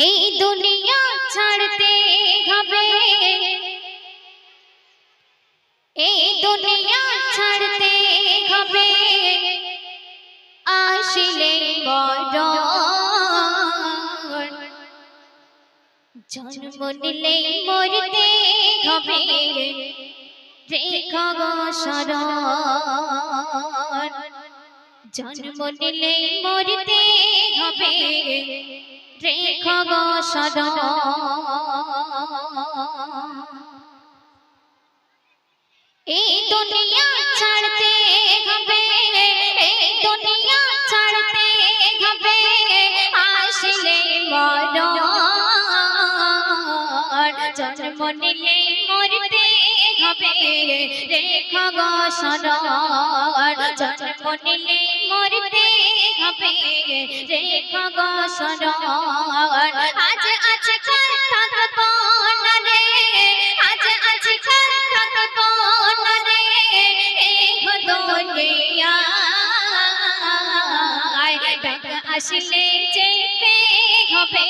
এই দুনিয়া ছাড়তে হবে, এই দুনিয়া ছাড়তে হবে, আসলে মরণ। জন্ম নিলে মরতে হবে, রেখা গো শরণ। জন্ম নিলে মরতে হবে, রেখা গো শরণ। এই দুনিয়া ছাড়তে হবে, এই দুনিয়া ছাড়তে হবে, আসলে মরণ। জন্ম নিলে মরতে হবে, রেখা গো শরণ। জন্ম নিলে মরতে হবে, রেখা গো শরণ। আজ আজকাল থাকবো না রে, আজ আজকাল থাকবো না রে, এই দুনিয়ায়। ডাক আসলে যেতে হবে,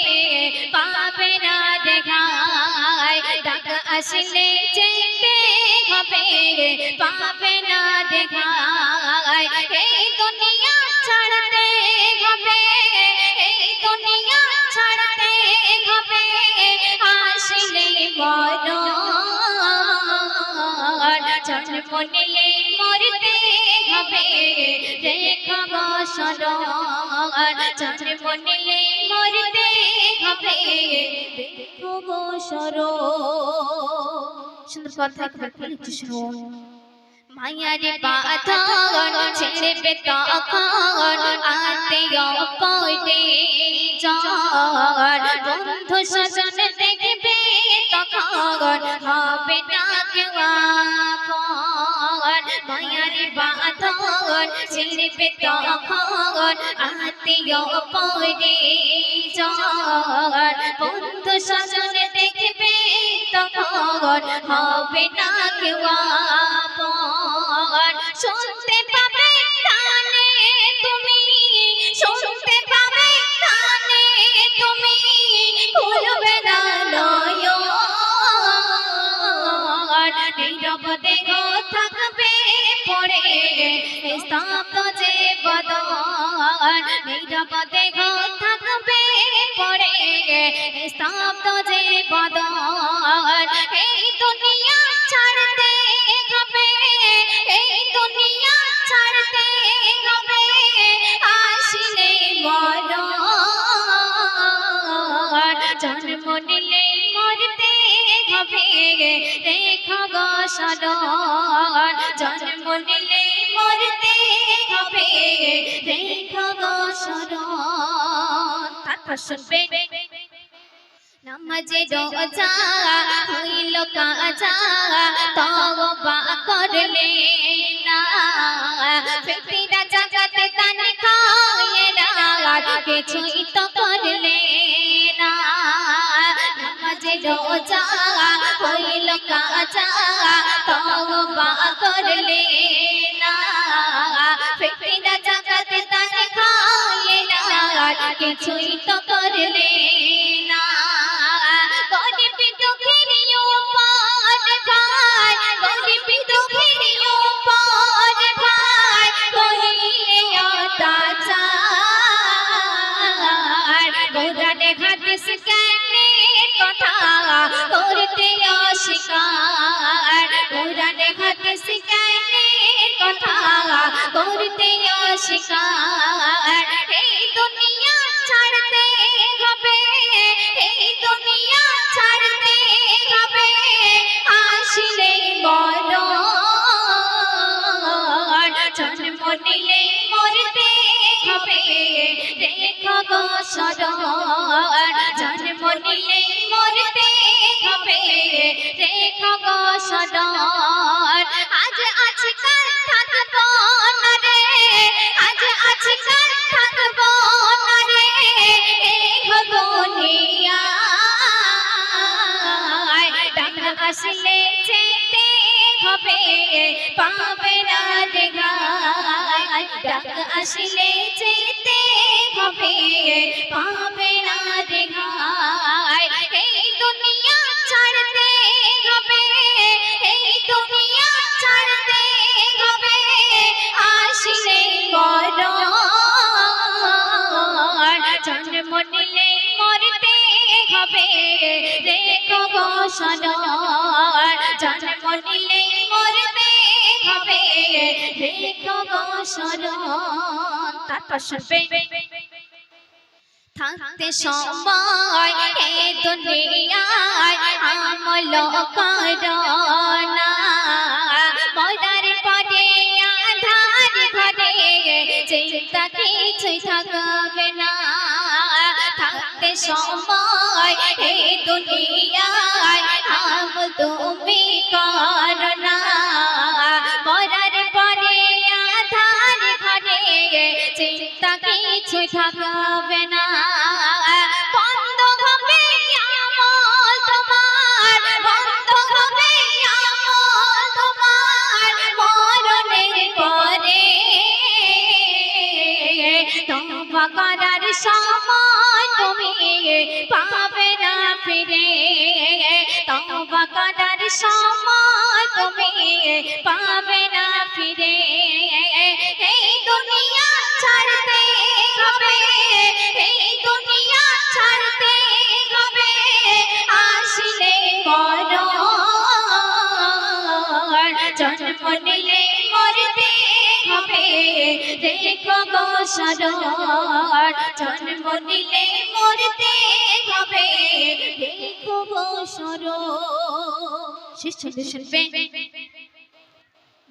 পাবে না দেখায়। ডাক আসলে যেতে হবে, পাবে না দেখায়। এই দুনিয়া ছাড়তে হবে, এই দুনিয়া ছাড়তে হবে, আসলে মরণ। জন্ম নিলে মরতে হবে, রেখা গো শরণ। জন্ম নিলে মরতে হবে, রেখা গো শরণ। সুন্দর কথা একবার বলি শুনুন। মায়ারে বাঁধন ছেড়ে তখন আত্মীয় পড়ে যার, বন্ধু স্বজন দেখবে তখন হবে না কেউ আপন। মায়ারে বাঁধন ছেড়ে তখন আত্মীয় পড়ে যার, বন্ধু স্বজন দেখবে তখন হবে না কেউ আপন। শুনতে পাবে কানে তুমি, শুনতে পাবে কানে তুমি, খুলবে না নয়ন। নীরব দেহ থাকবে পড়ে, স্তব্ধ যে বদন। নীরব দেহ থাকবে পড়ে, স্তব্ধ যে বদন। এই দুনিয়া ছাড়তে হবে, এই দুনিয়া ছাড়তে হবে, আসলে মরণ। জন্ম নিলে মরতে হবে, রেখা গো শরণ। জন্ম নিলে মরতে হবে, রেখা গো শরণ। তারপর শুনবে নামাজে রোজা হইল কাজা, তওবা করলে না, ফিতরা জাকাতে দান খয়রাত কিছুই তো করলে না। নামাজে রোজা হইল কাজা, তওবা করলে না, ফিতরা জাকাতে দান খয়রাত কিছুই তো করলে না। গরিব দুঃখের উপর ভাই, গরিব দুঃখের উপর ভাই, করিলে অত্যাচার। কোরআনে হাদিস জ্ঞানে কথা করতে অস্বীকার। কোরআনে হাদিস জ্ঞানে কথা করতে অস্বীকার। এই দুনিয়া ছাড়তে হবে, এই দুনিয়া ছাড়তে হবে, আসলে মরণ। জন্ম নিলে মরতে হবে, রেখা গো শরণ। জন্ম নিলে মরতে হবে, রেখা গো শরণ। আজ আজকাল থাকবো না রে, আজ আজকাল থাকবো না রে, এই দুনিয়ায়। ডাক আসলে যেতে হবে, পাবে না দেখায়। ডাক আসলে যেতে হবে, পাবে না দেখা। নিলে মরতে হবে রেখো গো শরণ জন্ম নিলে মরতে হবে রেখো গো শরণ তারপর শুনবে থাকতে সময় এ দুনিয়ায় আমল করোনা মরার পরে আধার ঘরে চিন্তা কিছুই থাকবে না থাকতে সময় এ দুনিয়ায় আমল তুমি করোনা মরার পরে আধার ঘরে চিন্তা কিছুই থাকবে না বন্ধ হবে আমল তোমার বন্ধ হবে আমল তোমার মরণের পরে তওবা করার সময় তুমি পাবে না ফিরে তওবা করার সময় তুমি পাবে না ফিরে এই দুনিয়া ছাড়তে হবে এই দুনিয়া ছাড়তে হবে আসলে মরণ জন্ম নিলে মরতে হবে রেখো গো শরণ জন্ম নিলে মরতে হবে রেখো গো শরণ শেষ ছন্দে শুনবেন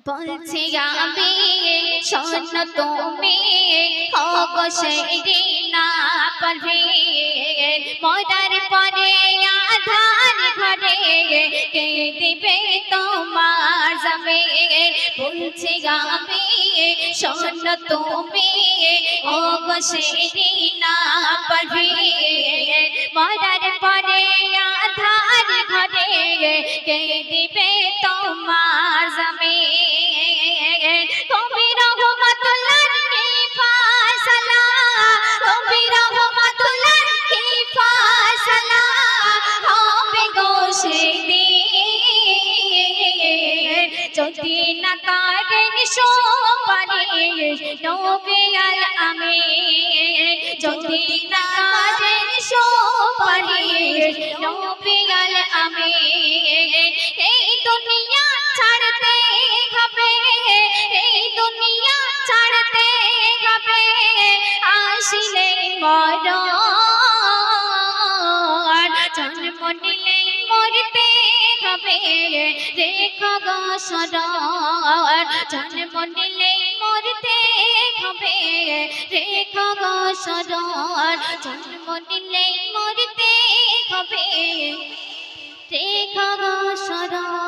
বলছি আমি শোনো তুমি হোক সেই না পারবে মরার পরে আধার ঘরে কে দিবে তোমার যাবে বলছি আমি শোনো তুমি হোক সেই না পারবে মরার পরে আধার ঘরে কে দিবে তোমার যাবে তুমি রহমাতুল্লাহর কি ফাসলা তুমি রহমাতুল্লাহর কি ফাসলা হবে গো সেদিন যদি না করেন সুপারিশ নবী আল আমিন যদি না করেন সুপারিশ নবী আল আমিন এই দুনিয়া ছাড়তে হবে এই দুনিয়া ছাড়তে হবে আসলে মরণ জন্ম নিলে মরতে হবে রেখো গো শরণ জন্ম নিলে মরতে হবে রেখো গো শরণ জন্ম নিলে মরতে হবে রেখো গো শরণ